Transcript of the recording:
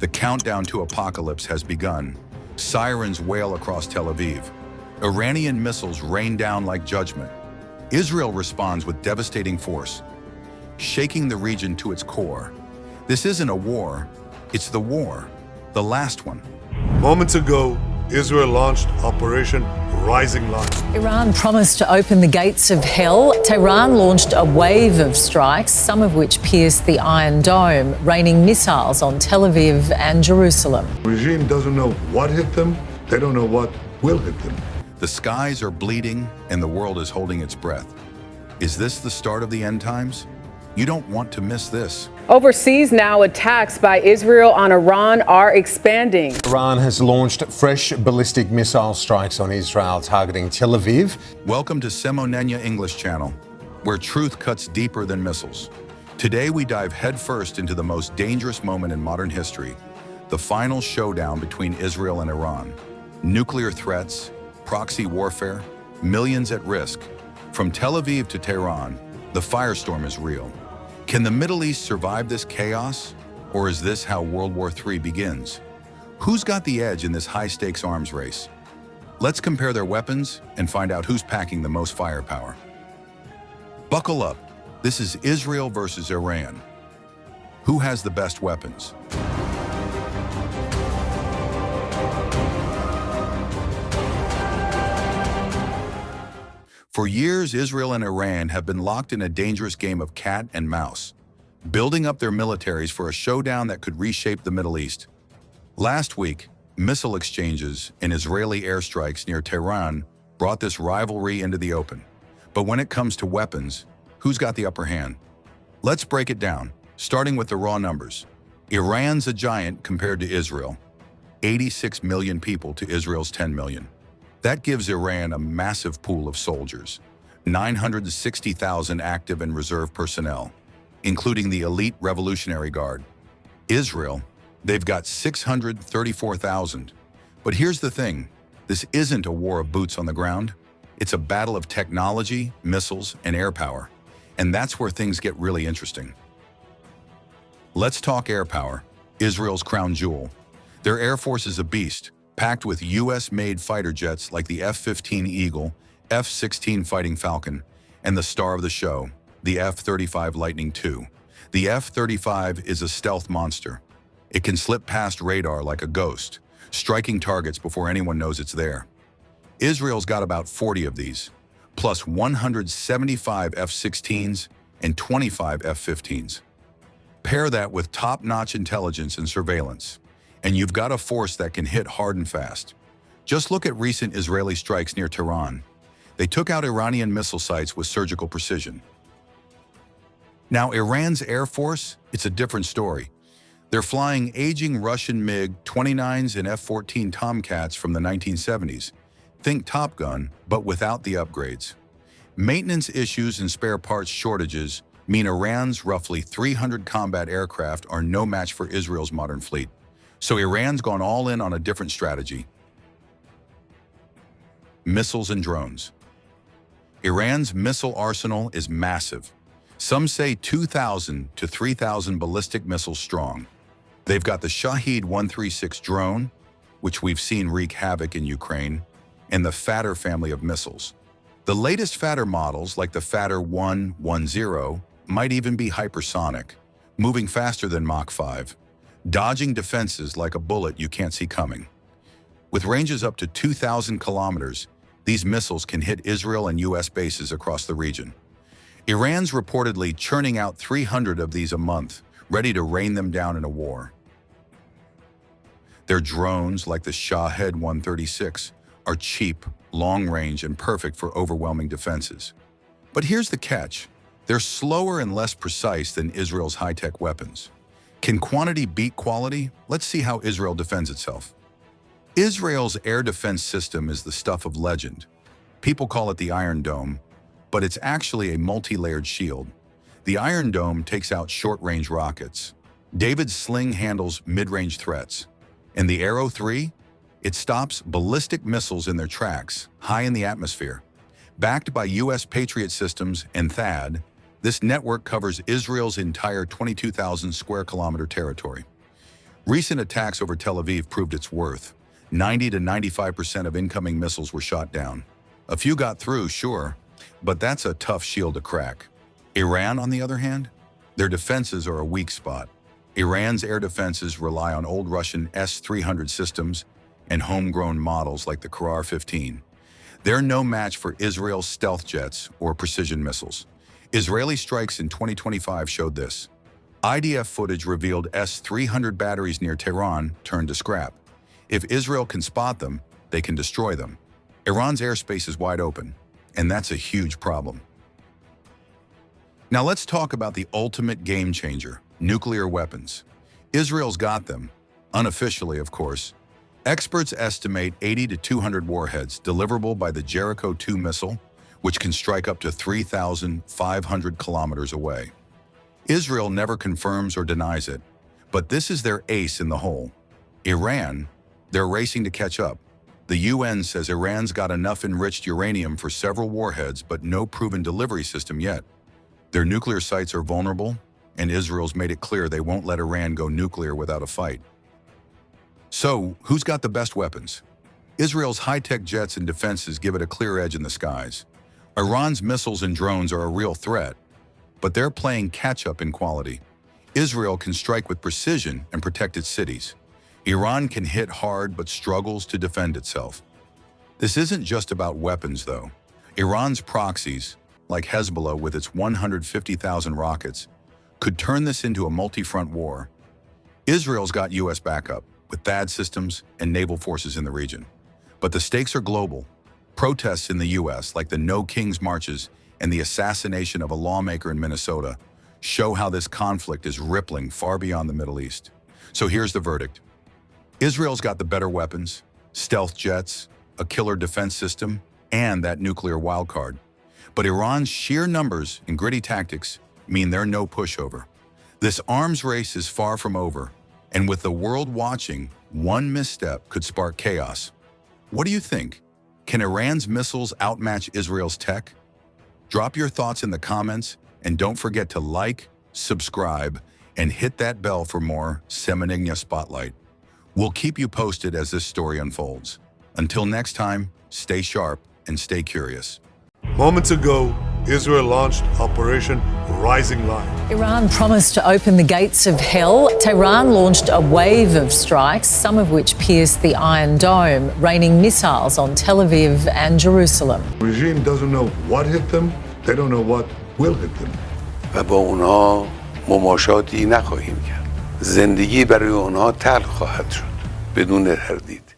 The countdown to apocalypse has begun. Sirens wail across Tel Aviv. Iranian missiles rain down like judgment. Israel responds with devastating force, shaking the region to its core. This isn't a war, it's the war, the last one. Moments ago, Israel launched Operation Rising Lion. Iran promised to open the gates of hell. Tehran launched a wave of strikes, some of which pierced the Iron Dome, raining missiles on Tel Aviv and Jerusalem. The regime doesn't know what hit them. They don't know what will hit them. The skies are bleeding and the world is holding its breath. Is this the start of the end times? You don't want to miss this. Overseas now, attacks by Israel on Iran are expanding. Iran has launched fresh ballistic missile strikes on Israel targeting Tel Aviv. Welcome to Semonenya English Channel, where truth cuts deeper than missiles. Today we dive headfirst into the most dangerous moment in modern history, the final showdown between Israel and Iran. Nuclear threats, proxy warfare, millions at risk. From Tel Aviv to Tehran, the firestorm is real. Can the Middle East survive this chaos? Or is this how World War III begins? Who's got the edge in this high-stakes arms race? Let's compare their weapons and find out who's packing the most firepower. Buckle up. This is Israel versus Iran. Who has the best weapons? For years, Israel and Iran have been locked in a dangerous game of cat and mouse, building up their militaries for a showdown that could reshape the Middle East. Last week, missile exchanges and Israeli airstrikes near Tehran brought this rivalry into the open. But when it comes to weapons, who's got the upper hand? Let's break it down, starting with the raw numbers. Iran's a giant compared to Israel, 86 million people to Israel's 10 million. That gives Iran a massive pool of soldiers, 960,000 active and reserve personnel, including the elite Revolutionary Guard. Israel, they've got 634,000. But here's the thing, this isn't a war of boots on the ground. It's a battle of technology, missiles, and air power. And that's where things get really interesting. Let's talk air power, Israel's crown jewel. Their air force is a beast, packed with US-made fighter jets like the F-15 Eagle, F-16 Fighting Falcon, and the star of the show, the F-35 Lightning II. The F-35 is a stealth monster. It can slip past radar like a ghost, striking targets before anyone knows it's there. Israel's got about 40 of these, plus 175 F-16s and 25 F-15s. Pair that with top-notch intelligence and surveillance, and you've got a force that can hit hard and fast. Just look at recent Israeli strikes near Tehran. They took out Iranian missile sites with surgical precision. Now, Iran's air force, it's a different story. They're flying aging Russian MiG-29s and F-14 Tomcats from the 1970s. Think Top Gun, but without the upgrades. Maintenance issues and spare parts shortages mean Iran's roughly 300 combat aircraft are no match for Israel's modern fleet. So Iran's gone all in on a different strategy. Missiles and drones. Iran's missile arsenal is massive. Some say 2,000 to 3,000 ballistic missiles strong. They've got the Shahed 136 drone, which we've seen wreak havoc in Ukraine, and the Fatter family of missiles. The latest Fatter models, like the Fatter 110, might even be hypersonic, moving faster than Mach 5. Dodging defenses like a bullet you can't see coming. With ranges up to 2,000 kilometers, these missiles can hit Israel and US bases across the region. Iran's reportedly churning out 300 of these a month, ready to rain them down in a war. Their drones, like the Shahed 136, are cheap, long-range, and perfect for overwhelming defenses. But here's the catch. They're slower and less precise than Israel's high-tech weapons. Can quantity beat quality? Let's see how Israel defends itself. Israel's air defense system is the stuff of legend. People call it the Iron Dome, but it's actually a multi-layered shield. The Iron Dome takes out short-range rockets. David's sling handles mid-range threats. And the Arrow 3? It stops ballistic missiles in their tracks, high in the atmosphere. Backed by US Patriot systems and THAAD, this network covers Israel's entire 22,000 square kilometer territory. Recent attacks over Tel Aviv proved its worth. 90 to 95% of incoming missiles were shot down. A few got through, sure, but that's a tough shield to crack. Iran, on the other hand, their defenses are a weak spot. Iran's air defenses rely on old Russian S-300 systems and homegrown models like the Karar-15. They're no match for Israel's stealth jets or precision missiles. Israeli strikes in 2025 showed this. IDF footage revealed S-300 batteries near Tehran turned to scrap. If Israel can spot them, they can destroy them. Iran's airspace is wide open, and that's a huge problem. Now let's talk about the ultimate game changer, nuclear weapons. Israel's got them, unofficially of course. Experts estimate 80 to 200 warheads deliverable by the Jericho-2 missile, which can strike up to 3,500 kilometers away. Israel never confirms or denies it, but this is their ace in the hole. Iran, they're racing to catch up. The UN says Iran's got enough enriched uranium for several warheads, but no proven delivery system yet. Their nuclear sites are vulnerable, and Israel's made it clear they won't let Iran go nuclear without a fight. So, who's got the best weapons? Israel's high-tech jets and defenses give it a clear edge in the skies. Iran's missiles and drones are a real threat, but they're playing catch-up in quality. Israel can strike with precision and protect its cities. Iran can hit hard but struggles to defend itself. This isn't just about weapons, though. Iran's proxies, like Hezbollah with its 150,000 rockets, could turn this into a multi-front war. Israel's got U.S. backup, with THAAD systems and naval forces in the region. But the stakes are global. Protests in the U.S., like the No Kings marches and the assassination of a lawmaker in Minnesota, show how this conflict is rippling far beyond the Middle East. So here's the verdict. Israel's got the better weapons, stealth jets, a killer defense system, and that nuclear wildcard. But Iran's sheer numbers and gritty tactics mean they're no pushover. This arms race is far from over, and with the world watching, one misstep could spark chaos. What do you think? Can Iran's missiles outmatch Israel's tech? Drop your thoughts in the comments, and don't forget to like, subscribe, and hit that bell for more Semenigna Spotlight. We'll keep you posted as this story unfolds. Until next time, stay sharp and stay curious. Moments ago, Israel launched Operation Rising Lion. Iran promised to open the gates of hell. Tehran launched a wave of strikes, some of which pierced the Iron Dome, raining missiles on Tel Aviv and Jerusalem. The regime doesn't know what hit them. They don't know what will hit them. و با اونها مماشاتی نخواهیم کرد. زندگی برای اونها تلخ خواهد شد بدون تردید.